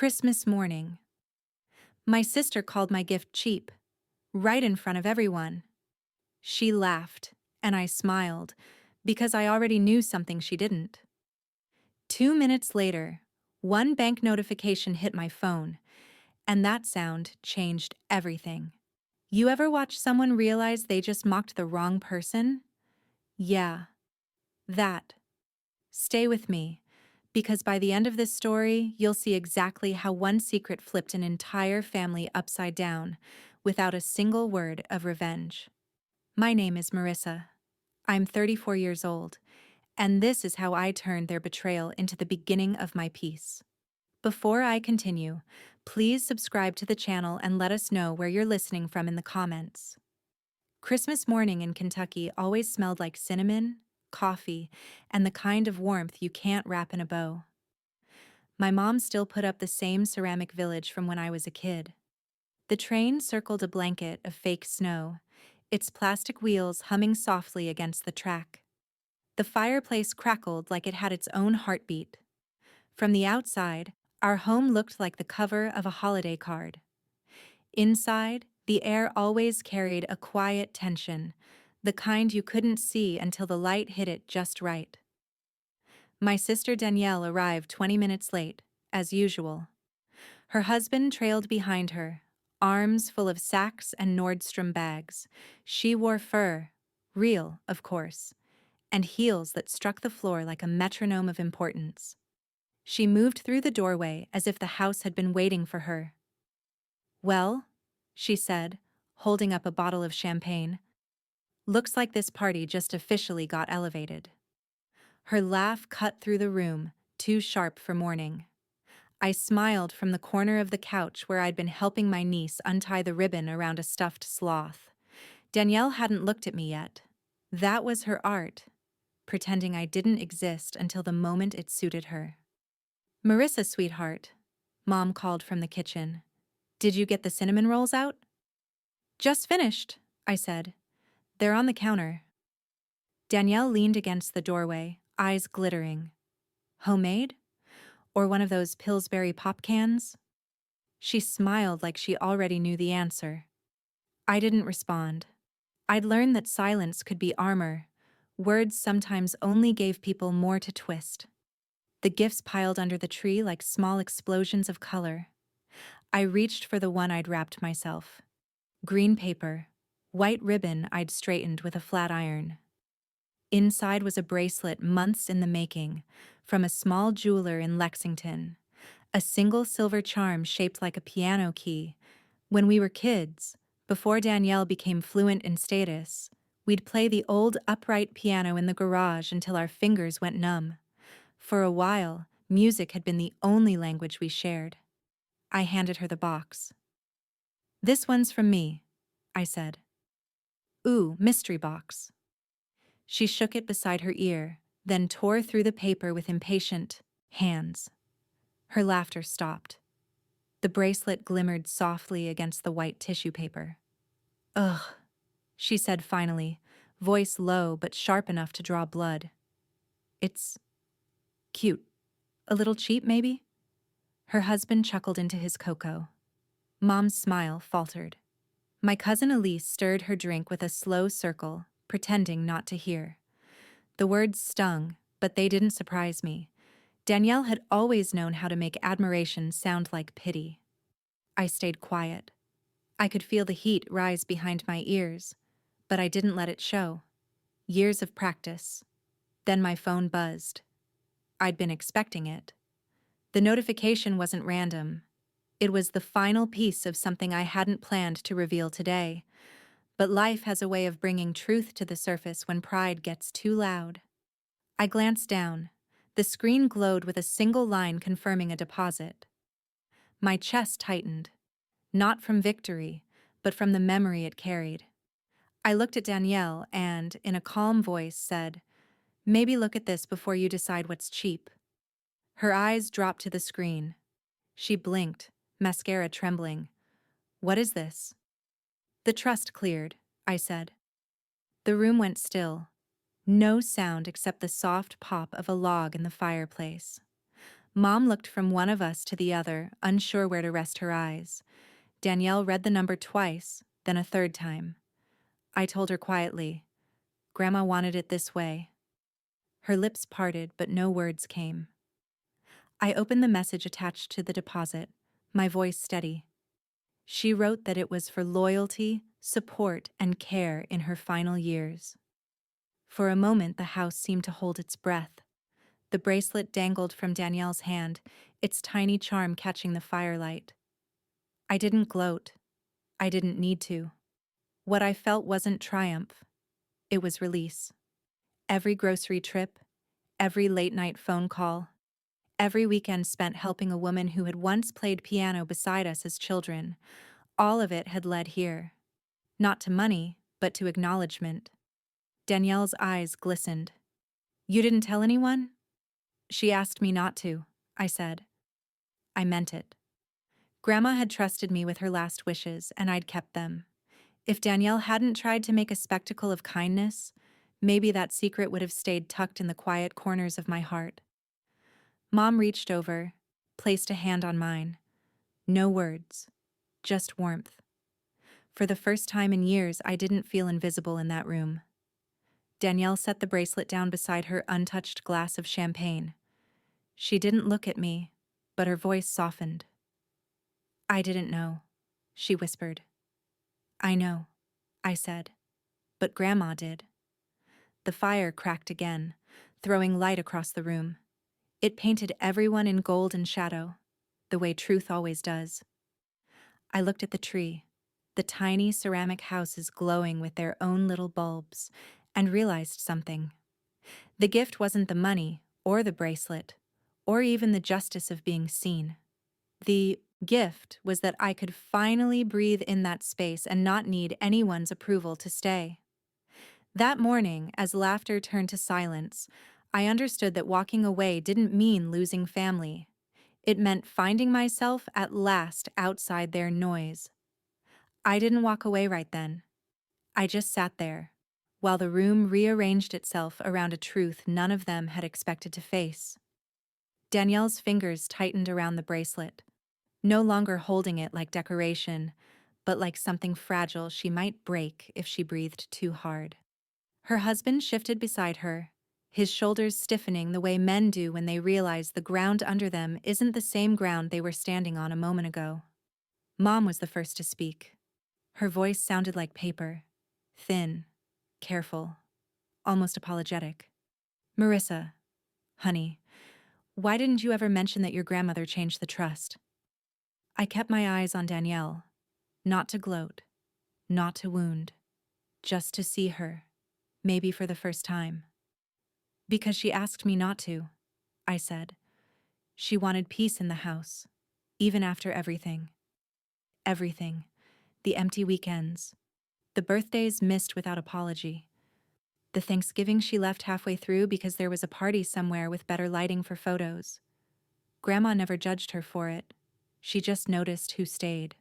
Christmas morning. My sister called my gift cheap, right in front of everyone. She laughed, and I smiled, because I already knew something she didn't. 2 minutes later, one bank notification hit my phone, and that sound changed everything. You ever watch someone realize they just mocked the wrong person? Yeah, that. Stay with me, because by the end of this story, you'll see exactly how one secret flipped an entire family upside down, without a single word of revenge. My name is Marissa. I'm 34 years old, and this is how I turned their betrayal into the beginning of my peace. Before I continue, please subscribe to the channel and let us know where you're listening from in the comments. Christmas morning in Kentucky always smelled like cinnamon, coffee, and the kind of warmth you can't wrap in a bow. My mom still put up the same ceramic village from when I was a kid. The train circled a blanket of fake snow, its plastic wheels humming softly against the track. The fireplace crackled like it had its own heartbeat. From the outside, our home looked like the cover of a holiday card. Inside, the air always carried a quiet tension, the kind you couldn't see until the light hit it just right. My sister Danielle arrived 20 minutes late, as usual. Her husband trailed behind her, arms full of sacks and Nordstrom bags. She wore fur, real, of course, and heels that struck the floor like a metronome of importance. She moved through the doorway as if the house had been waiting for her. "Well," she said, holding up a bottle of champagne, "looks like this party just officially got elevated." Her laugh cut through the room, too sharp for morning. I smiled from the corner of the couch where I'd been helping my niece untie the ribbon around a stuffed sloth. Danielle hadn't looked at me yet. That was her art, pretending I didn't exist until the moment it suited her. "Marissa, sweetheart," Mom called from the kitchen. "Did you get the cinnamon rolls out?" "Just finished," I said. "They're on the counter." Danielle leaned against the doorway, eyes glittering. "Homemade? Or one of those Pillsbury pop cans?" She smiled like she already knew the answer. I didn't respond. I'd learned that silence could be armor. Words sometimes only gave people more to twist. The gifts piled under the tree like small explosions of color. I reached for the one I'd wrapped myself. Green paper, white ribbon I'd straightened with a flat iron. Inside was a bracelet months in the making, from a small jeweler in Lexington. A single silver charm shaped like a piano key. When we were kids, before Danielle became fluent in status, we'd play the old upright piano in the garage until our fingers went numb. For a while, music had been the only language we shared. I handed her the box. "This one's from me," I said. "Ooh, mystery box." She shook it beside her ear, then tore through the paper with impatient hands. Her laughter stopped. The bracelet glimmered softly against the white tissue paper. "Ugh," she said finally, voice low but sharp enough to draw blood. "It's cute. A little cheap, maybe?" Her husband chuckled into his cocoa. Mom's smile faltered. My cousin Elise stirred her drink with a slow circle, pretending not to hear. The words stung, but they didn't surprise me. Danielle had always known how to make admiration sound like pity. I stayed quiet. I could feel the heat rise behind my ears, but I didn't let it show. Years of practice. Then my phone buzzed. I'd been expecting it. The notification wasn't random. It was the final piece of something I hadn't planned to reveal today. But life has a way of bringing truth to the surface when pride gets too loud. I glanced down. The screen glowed with a single line confirming a deposit. My chest tightened. Not from victory, but from the memory it carried. I looked at Danielle and, in a calm voice, said, "Maybe look at this before you decide what's cheap." Her eyes dropped to the screen. She blinked, mascara trembling. "What is this?" "The trust cleared," I said. The room went still. No sound except the soft pop of a log in the fireplace. Mom looked from one of us to the other, unsure where to rest her eyes. Danielle read the number twice, then a third time. I told her quietly, "Grandma wanted it this way." Her lips parted, but no words came. I opened the message attached to the deposit, my voice steady. She wrote that it was for loyalty, support, and care in her final years. For a moment, the house seemed to hold its breath. The bracelet dangled from Danielle's hand, its tiny charm catching the firelight. I didn't gloat. I didn't need to. What I felt wasn't triumph. It was release. Every grocery trip, every late-night phone call, every weekend spent helping a woman who had once played piano beside us as children, all of it had led here. Not to money, but to acknowledgement. Danielle's eyes glistened. "You didn't tell anyone?" "She asked me not to," I said. I meant it. Grandma had trusted me with her last wishes, and I'd kept them. If Danielle hadn't tried to make a spectacle of kindness, maybe that secret would have stayed tucked in the quiet corners of my heart. Mom reached over, placed a hand on mine. No words, just warmth. For the first time in years, I didn't feel invisible in that room. Danielle set the bracelet down beside her untouched glass of champagne. She didn't look at me, but her voice softened. "I didn't know," she whispered. "I know," I said, "but Grandma did." The fire cracked again, throwing light across the room. It painted everyone in gold and shadow, the way truth always does. I looked at the tree, the tiny ceramic houses glowing with their own little bulbs, and realized something. The gift wasn't the money, or the bracelet, or even the justice of being seen. The gift was that I could finally breathe in that space and not need anyone's approval to stay. That morning, as laughter turned to silence, I understood that walking away didn't mean losing family. It meant finding myself at last outside their noise. I didn't walk away right then. I just sat there, while the room rearranged itself around a truth none of them had expected to face. Danielle's fingers tightened around the bracelet, no longer holding it like decoration, but like something fragile she might break if she breathed too hard. Her husband shifted beside her, his shoulders stiffening the way men do when they realize the ground under them isn't the same ground they were standing on a moment ago. Mom was the first to speak. Her voice sounded like paper, thin, careful, almost apologetic. "Marissa, honey, why didn't you ever mention that your grandmother changed the trust?" I kept my eyes on Danielle, not to gloat, not to wound, just to see her, maybe for the first time. "Because she asked me not to," I said. "She wanted peace in the house, even after everything. Everything. The empty weekends. The birthdays missed without apology. The Thanksgiving she left halfway through because there was a party somewhere with better lighting for photos. Grandma never judged her for it. She just noticed who stayed."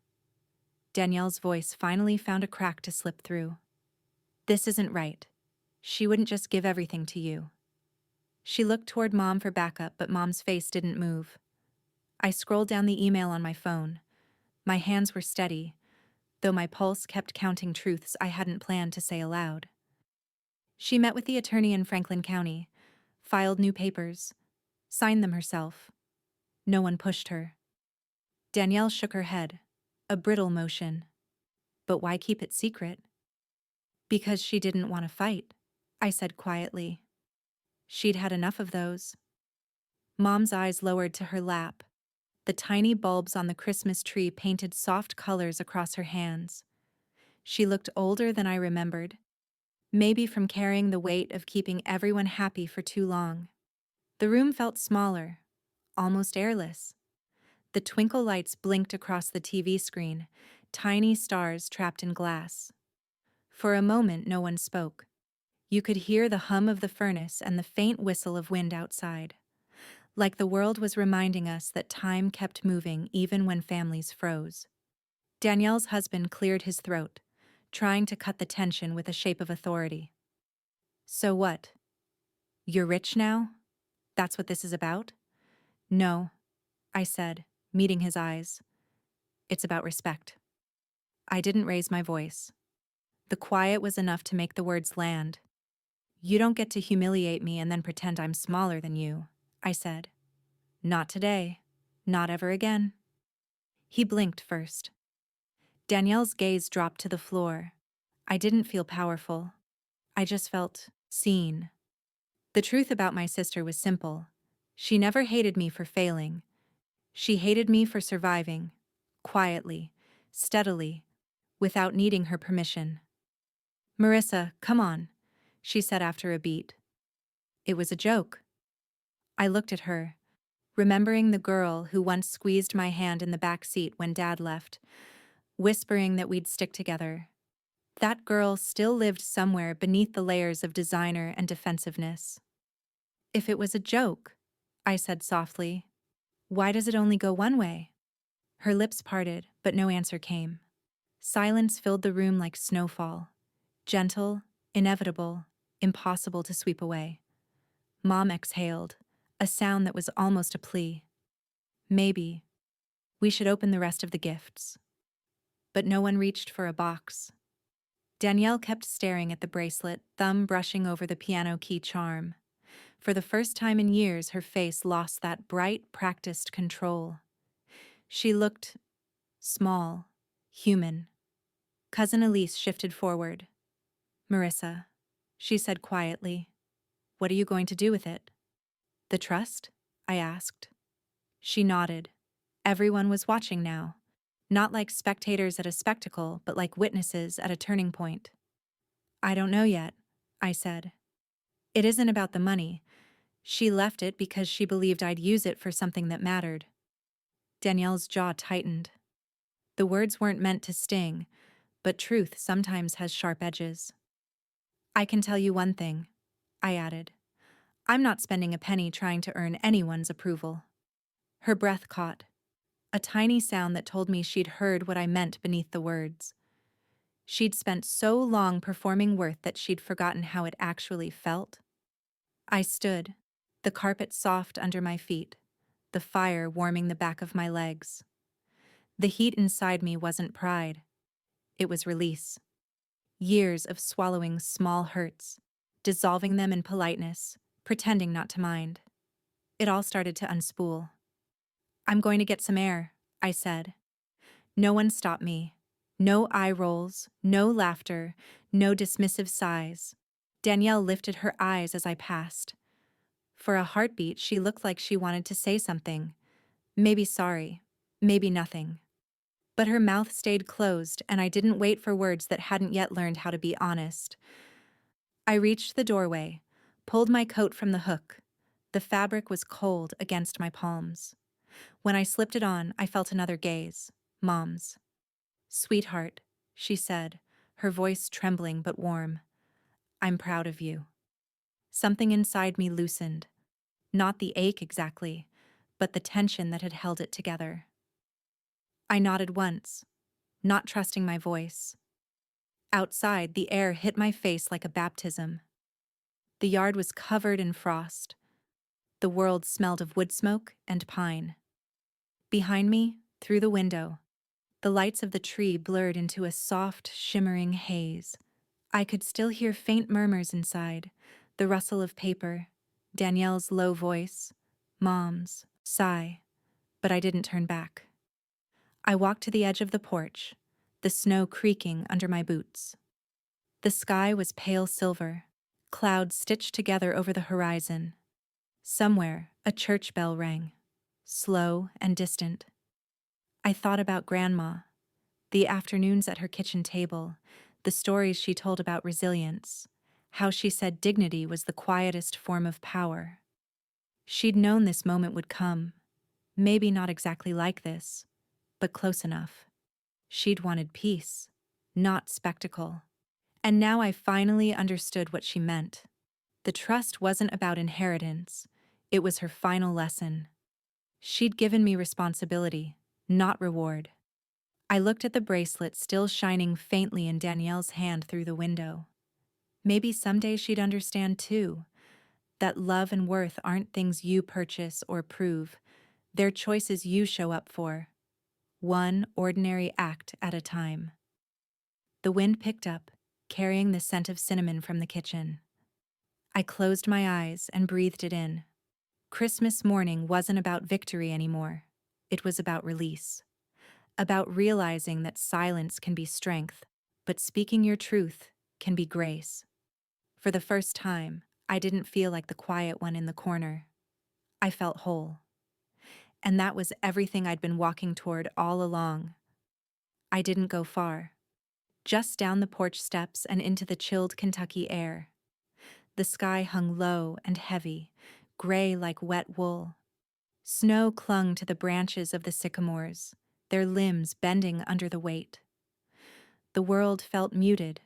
Danielle's voice finally found a crack to slip through. "This isn't right. She wouldn't just give everything to you." She looked toward Mom for backup, but Mom's face didn't move. I scrolled down the email on my phone. My hands were steady, though my pulse kept counting truths I hadn't planned to say aloud. She met with the attorney in Franklin County, filed new papers, signed them herself. No one pushed her. Danielle shook her head, a brittle motion. "But why keep it secret?" "Because she didn't want to fight," I said quietly. "She'd had enough of those." Mom's eyes lowered to her lap. The tiny bulbs on the Christmas tree painted soft colors across her hands. She looked older than I remembered, maybe from carrying the weight of keeping everyone happy for too long. The room felt smaller, almost airless. The twinkle lights blinked across the TV screen, tiny stars trapped in glass. For a moment, no one spoke. You could hear the hum of the furnace and the faint whistle of wind outside, like the world was reminding us that time kept moving even when families froze. Danielle's husband cleared his throat, trying to cut the tension with a shape of authority. "So what? You're rich now? That's what this is about?" No, I said, meeting his eyes. It's about respect. I didn't raise my voice. The quiet was enough to make the words land. You don't get to humiliate me and then pretend I'm smaller than you, I said. Not today. Not ever again. He blinked first. Danielle's gaze dropped to the floor. I didn't feel powerful. I just felt seen. The truth about my sister was simple. She never hated me for failing. She hated me for surviving. Quietly, steadily, without needing her permission. Marissa, come on, she said after a beat. It was a joke. I looked at her, remembering the girl who once squeezed my hand in the back seat when Dad left, whispering that we'd stick together. That girl still lived somewhere beneath the layers of designer and defensiveness. If it was a joke, I said softly, why does it only go one way? Her lips parted, but no answer came. Silence filled the room like snowfall. Gentle, inevitable, impossible to sweep away. Mom exhaled, a sound that was almost a plea. Maybe. We should open the rest of the gifts. But no one reached for a box. Danielle kept staring at the bracelet, thumb brushing over the piano key charm. For the first time in years, her face lost that bright, practiced control. She looked small, human. Cousin Elise shifted forward. Marissa, she said quietly, what are you going to do with it? The trust? I asked. She nodded. Everyone was watching now. Not like spectators at a spectacle, but like witnesses at a turning point. I don't know yet, I said. It isn't about the money. She left it because she believed I'd use it for something that mattered. Danielle's jaw tightened. The words weren't meant to sting, but truth sometimes has sharp edges. I can tell you one thing, I added. I'm not spending a penny trying to earn anyone's approval. Her breath caught, a tiny sound that told me she'd heard what I meant beneath the words. She'd spent so long performing worth that she'd forgotten how it actually felt. I stood, the carpet soft under my feet, the fire warming the back of my legs. The heat inside me wasn't pride. It was release. Years of swallowing small hurts, dissolving them in politeness, pretending not to mind. It all started to unspool. I'm going to get some air, I said. No one stopped me. No eye rolls, no laughter, no dismissive sighs. Danielle lifted her eyes as I passed. For a heartbeat, she looked like she wanted to say something. Maybe sorry, maybe nothing. But her mouth stayed closed, and I didn't wait for words that hadn't yet learned how to be honest. I reached the doorway, pulled my coat from the hook. The fabric was cold against my palms. When I slipped it on, I felt another gaze, Mom's. Sweetheart, she said, her voice trembling but warm. I'm proud of you. Something inside me loosened. Not the ache exactly, but the tension that had held it together. I nodded once, not trusting my voice. Outside, the air hit my face like a baptism. The yard was covered in frost. The world smelled of wood smoke and pine. Behind me, through the window, the lights of the tree blurred into a soft, shimmering haze. I could still hear faint murmurs inside, the rustle of paper, Danielle's low voice, Mom's sigh, but I didn't turn back. I walked to the edge of the porch, the snow creaking under my boots. The sky was pale silver, clouds stitched together over the horizon. Somewhere, a church bell rang, slow and distant. I thought about Grandma, the afternoons at her kitchen table, the stories she told about resilience, how she said dignity was the quietest form of power. She'd known this moment would come, maybe not exactly like this, but close enough. She'd wanted peace, not spectacle. And now I finally understood what she meant. The trust wasn't about inheritance, it was her final lesson. She'd given me responsibility, not reward. I looked at the bracelet still shining faintly in Danielle's hand through the window. Maybe someday she'd understand too, that love and worth aren't things you purchase or prove, They're choices you show up for, one ordinary act at a time. The wind picked up, carrying the scent of cinnamon from the kitchen. I closed my eyes and breathed it in. Christmas morning wasn't about victory anymore. It was about release. About realizing that silence can be strength, but speaking your truth can be grace. For the first time, I didn't feel like the quiet one in the corner. I felt whole. And that was everything I'd been walking toward all along. I didn't go far. Just down the porch steps and into the chilled Kentucky air. The sky hung low and heavy, gray like wet wool. Snow clung to the branches of the sycamores, their limbs bending under the weight. The world felt muted,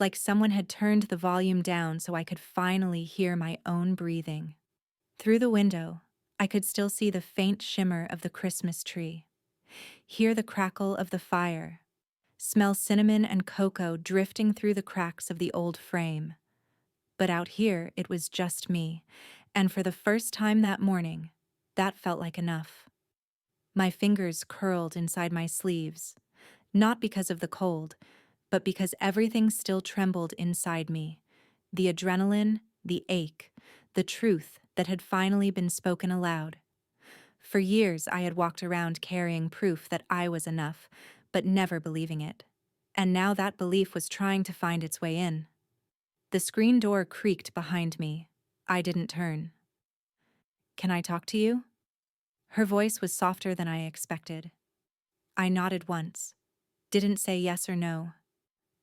like someone had turned the volume down so I could finally hear my own breathing. Through the window, I could still see the faint shimmer of the Christmas tree, hear the crackle of the fire, smell cinnamon and cocoa drifting through the cracks of the old frame. But out here, it was just me, and for the first time that morning, that felt like enough. My fingers curled inside my sleeves, not because of the cold, but because everything still trembled inside me. The adrenaline, the ache, the truth that had finally been spoken aloud. For years, I had walked around carrying proof that I was enough, but never believing it. And now that belief was trying to find its way in. The screen door creaked behind me. I didn't turn. "Can I talk to you?" Her voice was softer than I expected. I nodded once, didn't say yes or no,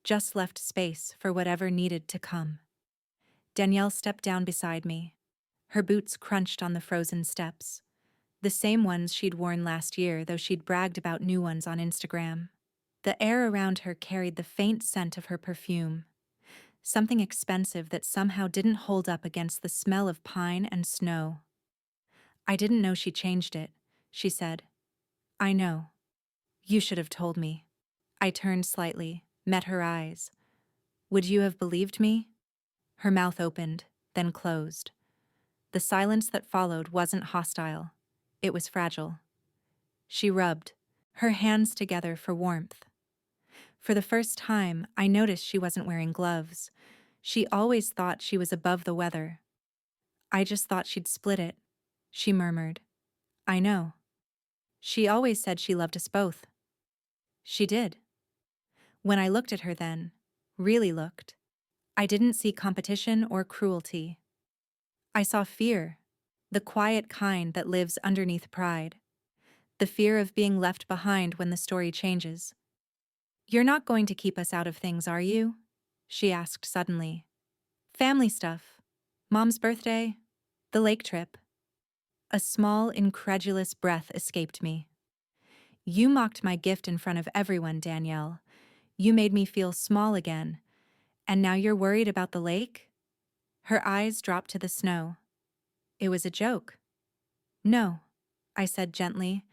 just left space for whatever needed to come. Danielle stepped down beside me. Her boots crunched on the frozen steps, the same ones she'd worn last year, though she'd bragged about new ones on Instagram. The air around her carried the faint scent of her perfume, something expensive that somehow didn't hold up against the smell of pine and snow. "I didn't know she changed it," she said. "I know. You should have told me." I turned slightly, met her eyes. "Would you have believed me?" Her mouth opened, then closed. The silence that followed wasn't hostile. It was fragile. She rubbed, her hands together for warmth. For the first time, I noticed she wasn't wearing gloves. She always thought she was above the weather. "I just thought she'd split it," she murmured. "I know. She always said she loved us both." She did. When I looked at her then, really looked, I didn't see competition or cruelty. I saw fear, the quiet kind that lives underneath pride, the fear of being left behind when the story changes. "You're not going to keep us out of things, are you?" she asked suddenly. "Family stuff, Mom's birthday, the lake trip." A small, incredulous breath escaped me. "You mocked my gift in front of everyone, Danielle. You made me feel small again. And now you're worried about the lake?" Her eyes dropped to the snow. "It was a joke." "No," I said gently.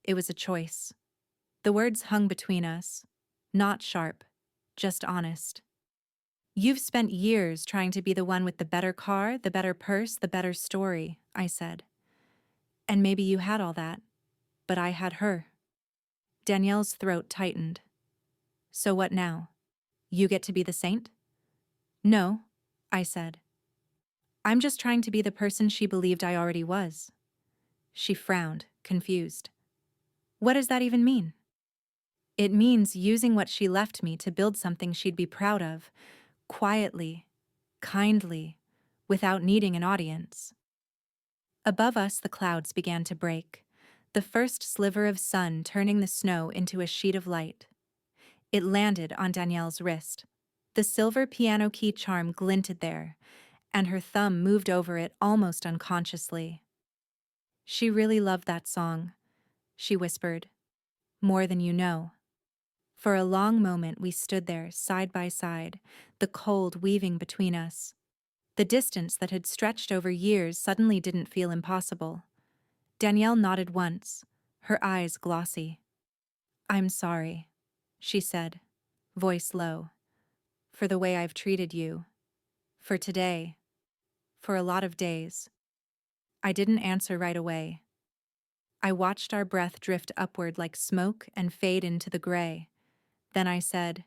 "It was a choice." The words hung between us, not sharp, just honest. "You've spent years trying to be the one with the better car, the better purse, the better story," I said. "And maybe you had all that, but I had her." Danielle's throat tightened. "So what now? You get to be the saint?" "No," I said. "I'm just trying to be the person she believed I already was." She frowned, confused. "What does that even mean?" "It means using what she left me to build something she'd be proud of, quietly, kindly, without needing an audience." Above us, the clouds began to break, the first sliver of sun turning the snow into a sheet of light. It landed on Danielle's wrist. The silver piano key charm glinted there, and her thumb moved over it almost unconsciously. "She really loved that song," she whispered. "More than you know." For a long moment we stood there, side by side, the cold weaving between us. The distance that had stretched over years suddenly didn't feel impossible. Danielle nodded once, her eyes glossy. "I'm sorry," she said, voice low, "for the way I've treated you. For today. For a lot of days." I didn't answer right away. I watched our breath drift upward like smoke and fade into the gray. Then I said,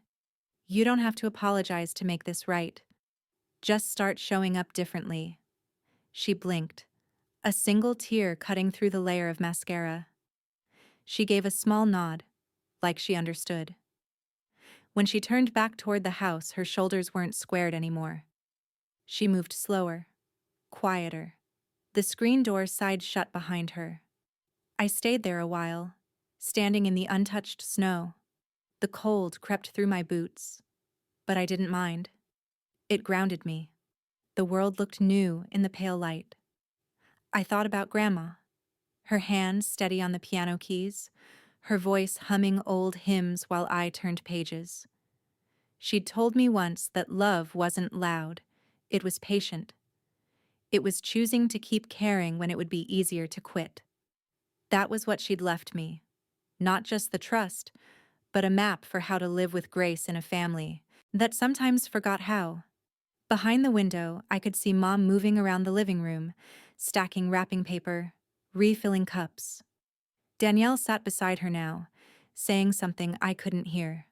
"You don't have to apologize to make this right. Just start showing up differently." She blinked, a single tear cutting through the layer of mascara. She gave a small nod, like she understood. When she turned back toward the house, her shoulders weren't squared anymore. She moved slower, quieter. The screen door sighed shut behind her. I stayed there a while, standing in the untouched snow. The cold crept through my boots, but I didn't mind. It grounded me. The world looked new in the pale light. I thought about Grandma, her hands steady on the piano keys, her voice humming old hymns while I turned pages. She'd told me once that love wasn't loud, it was patient. It was choosing to keep caring when it would be easier to quit. That was what she'd left me. Not just the trust, but a map for how to live with grace in a family that sometimes forgot how. Behind the window, I could see Mom moving around the living room, stacking wrapping paper, refilling cups. Danielle sat beside her now, saying something I couldn't hear.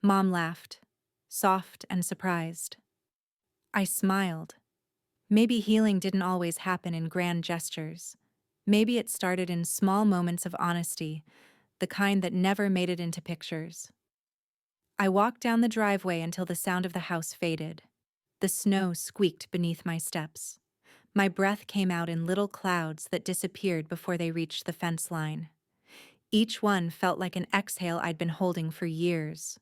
Mom laughed, soft and surprised. I smiled. Maybe healing didn't always happen in grand gestures. Maybe it started in small moments of honesty, the kind that never made it into pictures. I walked down the driveway until the sound of the house faded. The snow squeaked beneath my steps. My breath came out in little clouds that disappeared before they reached the fence line. Each one felt like an exhale I'd been holding for years.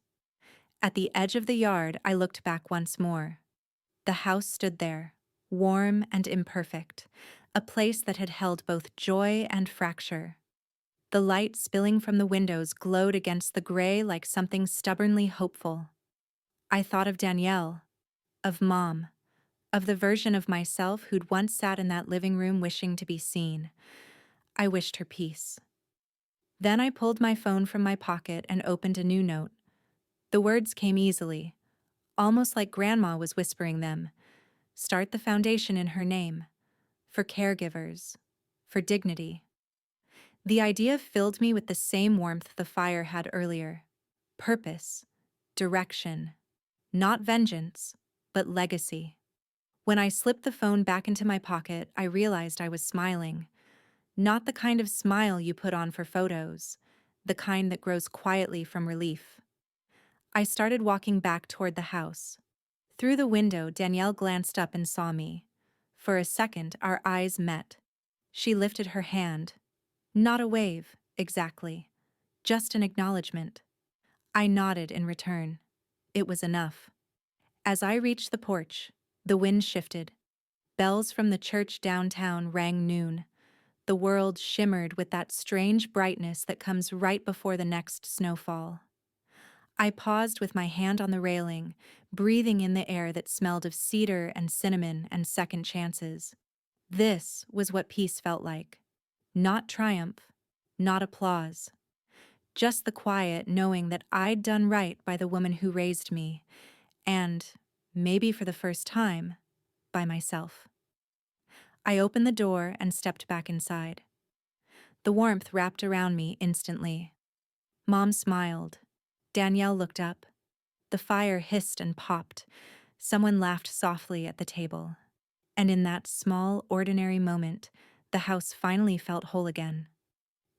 At the edge of the yard, I looked back once more. The house stood there, warm and imperfect, a place that had held both joy and fracture. The light spilling from the windows glowed against the gray like something stubbornly hopeful. I thought of Danielle, of Mom, of the version of myself who'd once sat in that living room wishing to be seen. I wished her peace. Then I pulled my phone from my pocket and opened a new note. The words came easily, almost like Grandma was whispering them. Start the foundation in her name. For caregivers. For dignity. The idea filled me with the same warmth the fire had earlier. Purpose. Direction. Not vengeance, but legacy. When I slipped the phone back into my pocket, I realized I was smiling. Not the kind of smile you put on for photos, the kind that grows quietly from relief. I started walking back toward the house. Through the window, Danielle glanced up and saw me. For a second, our eyes met. She lifted her hand. Not a wave, exactly. Just an acknowledgement. I nodded in return. It was enough. As I reached the porch, the wind shifted. Bells from the church downtown rang noon. The world shimmered with that strange brightness that comes right before the next snowfall. I paused with my hand on the railing, breathing in the air that smelled of cedar and cinnamon and second chances. This was what peace felt like. Not triumph, not applause. Just the quiet knowing that I'd done right by the woman who raised me, and, maybe for the first time, by myself. I opened the door and stepped back inside. The warmth wrapped around me instantly. Mom smiled. Danielle looked up. The fire hissed and popped. Someone laughed softly at the table. And in that small, ordinary moment, the house finally felt whole again.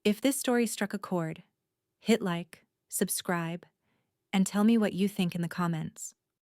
If this story struck a chord, hit like, subscribe, and tell me what you think in the comments.